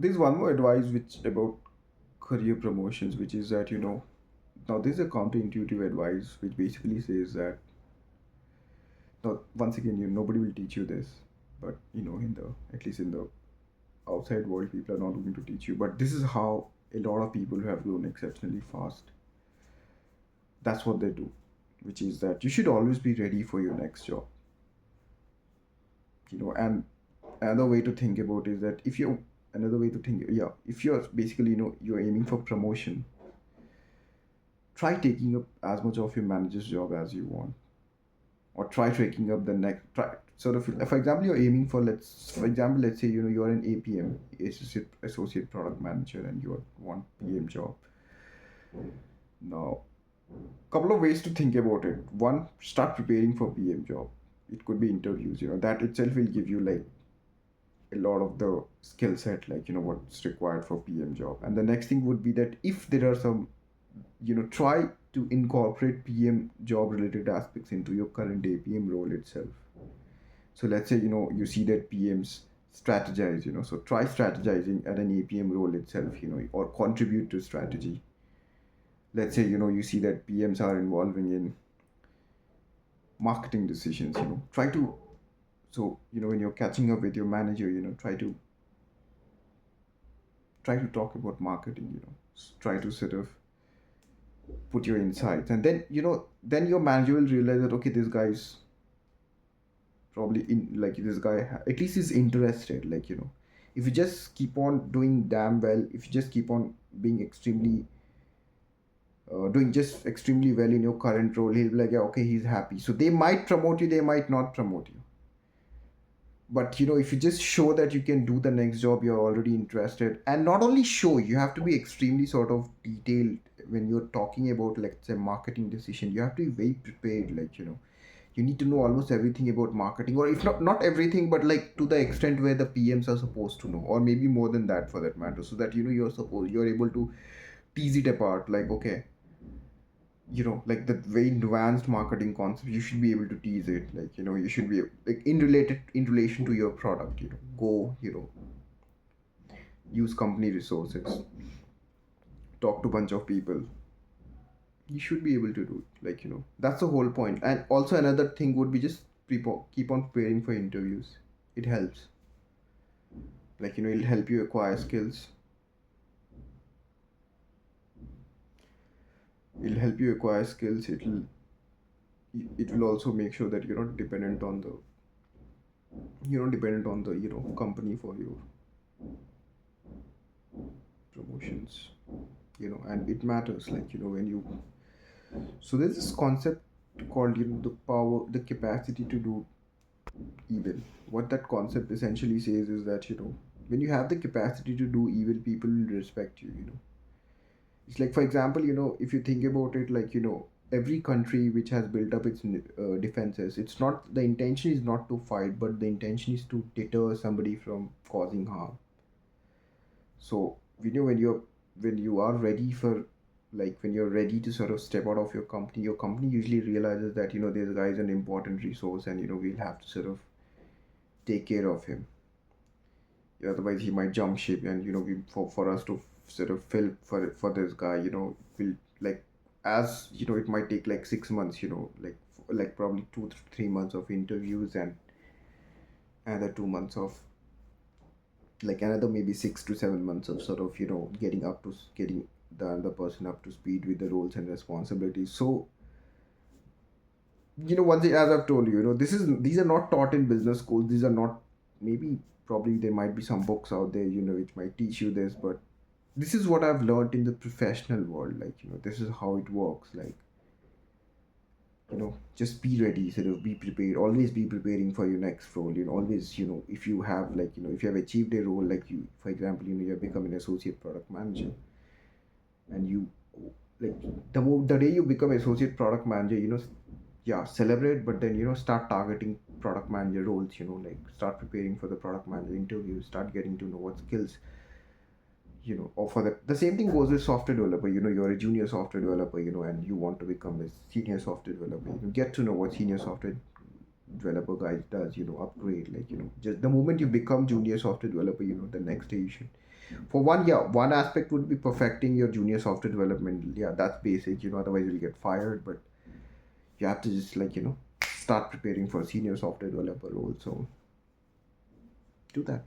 There's one more advice which about career promotions, which is that now there's a counterintuitive advice which basically says that now once again nobody will teach you this, but in the at least in the outside world people are not going to teach you, but this is how a lot of people who have grown exceptionally fast, that's what they do, which is that you should always be ready for your next job. And another way to think about is that if you another way to think, yeah, if you're basically you're aiming for promotion, try taking up as much of your manager's job as you want, or try taking up the next try sort of, for example, you're aiming for, let's say you're an APM, associate product manager, and you want PM job. Now, couple of ways to think about it. One, start preparing for PM job. It could be interviews, that itself will give you like a lot of the skill set, like what's required for PM job. And the next thing would be that if there are some, try to incorporate PM job related aspects into your current APM role itself. So let's say you see that PMs strategize, so try strategizing at an APM role itself, or contribute to strategy. Let's say you see that PMs are involving in marketing decisions, try to, so when you're catching up with your manager, try to talk about marketing, try to sort of put your insights, and then then your manager will realize that, okay, this guy's probably in, like, this guy at least is interested, like if you just keep on doing damn well, if you just keep on being extremely doing just extremely well in your current role, he'll be like, yeah, okay, he's happy, so they might promote you, they might not promote you. But if you just show that you can do the next job, you're already interested. And not only show, you have to be extremely sort of detailed when you're talking about, let's say, marketing decision. You have to be very prepared, like you need to know almost everything about marketing, or if not everything, but like to the extent where the PMs are supposed to know, or maybe more than that for that matter, so that you're able to tease it apart, like, okay, like the very advanced marketing concept, you should be able to tease it, like you should be like in relation to your product, go, use company resources, talk to a bunch of people. You should be able to do it, like that's the whole point. And also another thing would be just keep on preparing for interviews. It helps, like it'll help you acquire skills, it will also make sure that you're not dependent on the company for your promotions, and it matters, like when you, so there's this concept called the power, the capacity to do evil. What that concept essentially says is that when you have the capacity to do evil, people will respect you. It's like, for example, if you think about it, like every country which has built up its defenses, it's not, the intention is not to fight, but the intention is to deter somebody from causing harm. So when you are ready for, like when you're ready to sort of step out of your company usually realizes that this guy is an important resource, and we'll have to sort of take care of him. Otherwise he might jump ship, and for us to sort of fill for this guy, will, like, as it might take like 6 months, like probably 2 3 months of interviews, and another 2 months of, like another maybe 6 to 7 months of sort of getting the other person up to speed with the roles and responsibilities. So once, as I've told you, these are not taught in business schools. These are not, maybe probably there might be some books out there which might teach you this, but this is what I've learned in the professional world. Like this is how it works. Like just be ready, sort of be prepared, always be preparing for your next role. Always, if you have, like if you have achieved a role, like you, for example, you have become an associate product manager, and you, like, the day you become associate product manager, yeah, celebrate, but then start targeting product manager roles, like start preparing for the product manager interview, start getting to know what skills, or for the same thing goes with software developer. You're a junior software developer, and you want to become a senior software developer. Get to know what senior software developer guys does, upgrade, like just the moment you become junior software developer, the next day you should For one, yeah, one aspect would be perfecting your junior software development. Yeah, that's basic, otherwise you'll get fired. But you have to just start preparing for senior software developer role. So do that.